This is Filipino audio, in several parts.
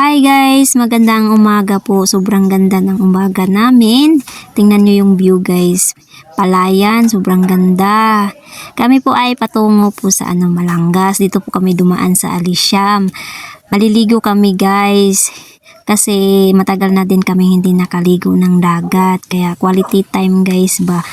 Hi guys, magandang umaga po. Sobrang ganda ng umaga namin. Tingnan nyo yung view guys. Palayan, sobrang ganda. Kami po ay patungo po sa Malangas. Dito po kami dumaan sa Alisiam. Maliligo kami guys. Kasi matagal na din kami hindi nakaligo ng dagat. Kaya quality time guys ba.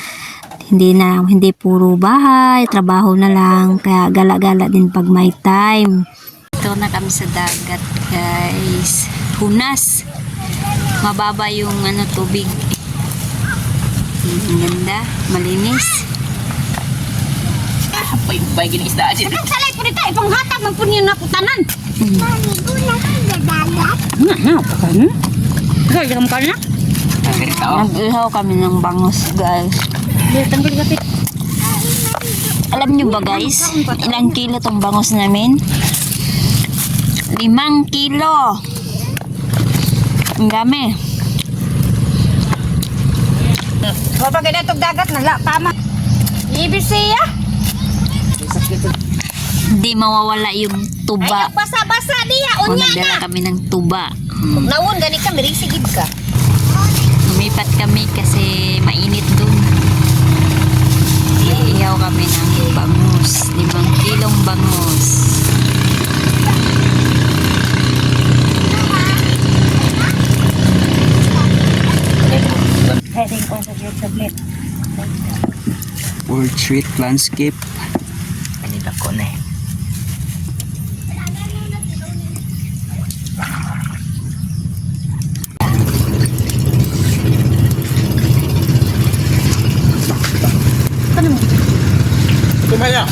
Hindi puro bahay, trabaho na lang. Kaya gala-gala din pag may time. Ito na kami sa dagat guys. Hunas. Mababa yung tubig. Ang ganda, malinis. Pay gini isda aja. Salay po dito, ipanghatag man po niyo na putanan. Maligo na kayo sa dagat. Pakan? Kaya jam ka na? Nag-ihaw kami ng bangos guys. Tanggal kapit. Alam nyo ba guys, ilang kilo tong bangos namin? 5 kilo. Ang dami. Kapag ganito dagat na tama. Ibisiya. Hindi mawawala yung tuba. Ay, basa-basa diya. O Unya nagdala na. kami ng tuba. Nawon, gani ka, mirisigid ka. Lumipat kami kasi mainit dun. Iihaw kami ng bangus. 5 kilong bangus. Heading ko sa tablet. World Street Landscape. Kanita ko na eh. Kumaya.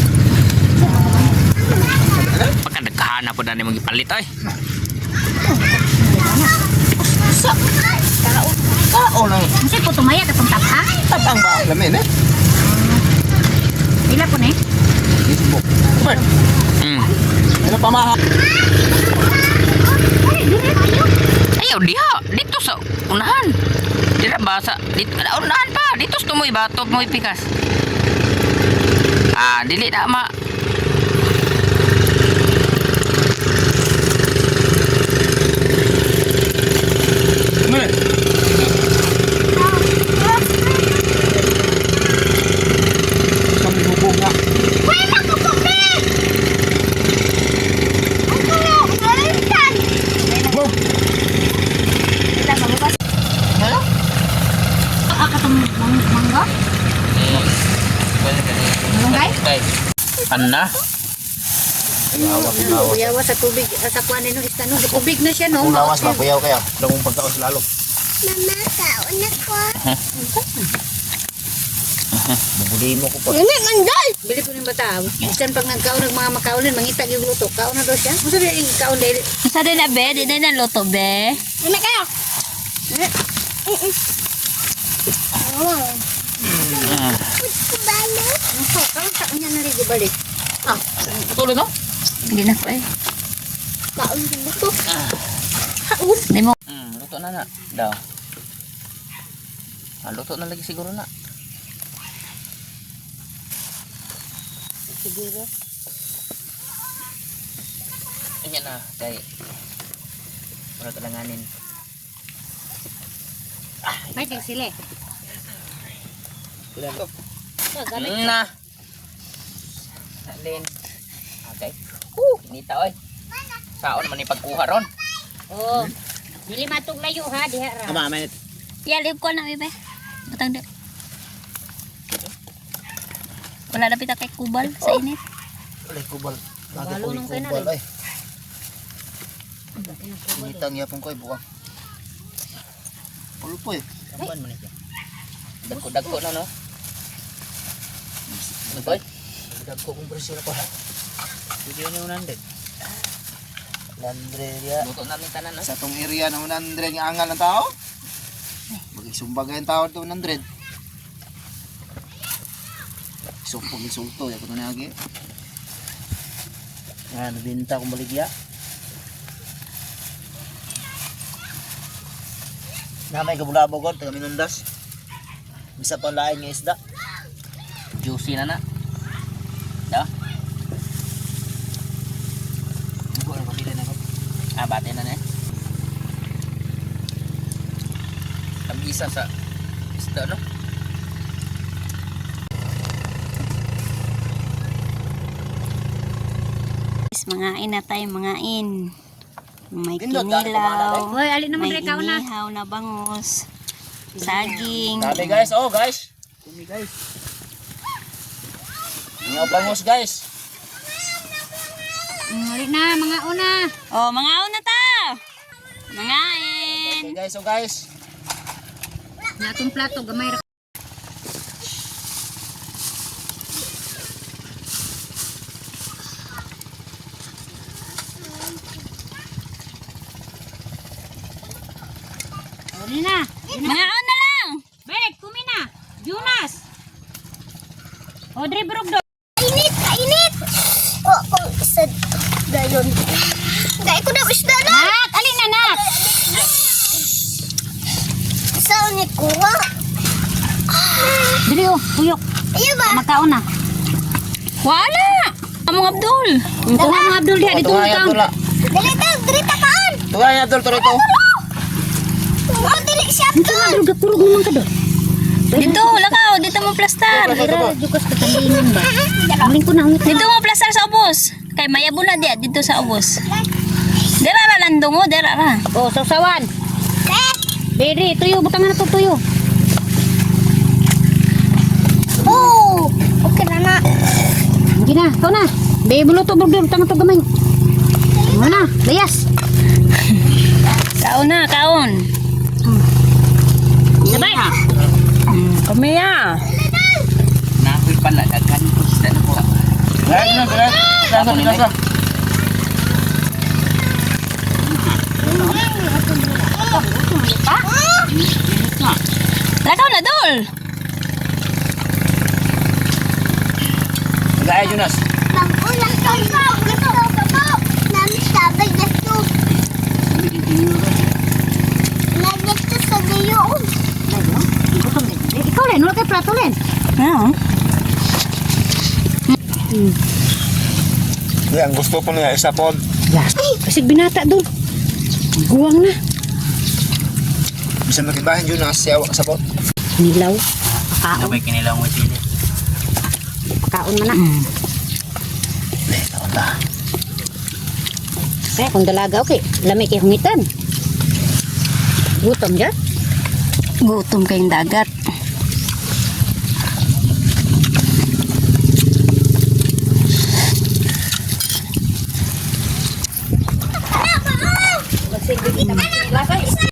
Pagka nagkahana po na mong ipalit ay. Kao na. Kasi po tumaya katong tapa. Tapang ba? Lamin eh. Ila po na eh. Isbok. Kumay. Ano pa maha? Ayaw diha. Dito sa unahan. Dito ba sa dito unahan pa. Dito sa tumoy ba? Tumoy pikas. Dili na ma. Kumay. Kami bubog nga. Wow. Ano? Katong mangga. Malunggay? Anna. Uyawa sa tubig, sa kuwan nino istano. Tubig na siya no. Lawas ba? Kuyaw kaya. Dagong pagkaos lalo. Mama, kaon ako. Bubuli mo ko pa. Hindi, manday! Bili po ng bata. Bisan pag nagkaon ng mga makaunin, mangitag yung luto. Kaon na daw siya. Musa rin yung kaon dahil. Sa din na be, di na luto be. Hindi kayo. Oh. Kubalo. Ano kaon sa kanya naligo balik. Tuloy no? Hindi na po eh. Kaon din ako. Hindi mo. Luto na. Daw. Luto na lagi siguro na. Siguro. Ganyan na. Kay. Para talanganin. May kang sila eh. Ilan to? Gamit. Na. Alin. Okay. Inita oy. Saon man ipagkuha ron. Oo. Dili matog layo ha, diha ra. Ama, manit. Yalib ko na be. Butang de. Wala na pita kay kubal sa init. Alay, kubal. Lagi Kubalo ko nung kaya kubal na ay. Initang yapon ko ay buwang. Pulo po eh. Kapan man ito. Dagko na no. Ano boy? Dagko kong presyo na pa. Video ni 100. Landre ya. Luto namin tanan no. Sa tong area na 100 nga angal ng tao. Magisumbagay ang tao to 100. Sumpong insulto ya kuno lagi. Nabinta kong baligya. Namay kabulabo god taga Minundas. Bisa pa lain nga isda. Juicy na. Da. Buko na pamilya na ko. Bate na na eh. gisa sa isda, no? Mga ina tayo, mga in. May Pindot, dami kinilaw. Hoy, alin naman May rin ikaw na. inihaw na bangus. Saging. Dami guys, oh guys. Dami guys. Mga bangus guys. Alin na, mga una. Oh, mga una ta. Mga in. Okay guys, oh guys. Natong plato, gamay ra. Alin na. Mga una lang. Bek, kumina. Jonas. Audrey Brugdo. Kainit, kainit. Oh, kung isa dayon. Dahil ko na isda na. Nak, alin na, nak. Sao ni kuha? Dili oh, tuyok. Iya ba? Magkauna. Wala. Among Abdul. Tuhan mga Abdul diha dito Tunga kang. Abdul la. Dili tag, dili takaan. Tunga Abdul turito. Oh, dili siya Ito na Abdul gaturog naman ka do. Dito, lakaw. Dito mo plastar. Jukas katandingan ba? Muling ko na ungit. Dito mo plastar sa ubos. Kay mayabo na dia dito sa ubos. Dera ra landong mo, dera ra. Oh, sausawan. Beri, tuyo, butangan na to tuyo. Oh, okay na na. Hindi na, ito na. Be, buluto, buluto, butangan to gamay. Ano na, layas. Kaon na, kaon. Sabay. Kami ya. Nakoy pala, daghan ko isda na ko. Guys, guys. Kasa ni kasa. Lakaw na, Dol. Gaya Jonas. Ulang ka pa. Gusto ko pa. Nami sabay na to. Lagyan to sa gayon. Ikaw rin, wala kayo plato rin. Oo. Yan, gusto ko niya isa pod. Kasi binata doon. Guwang na. Bisa makibahin Jonas siya sa pod. Nilaw. Pakaon. Sabay kinilang mo sili. Pakaon man na. Ikaw na. Eh, kung dalaga, okay. Lamig kay hungitan. Gutom dyan. Gutom kayong dagat.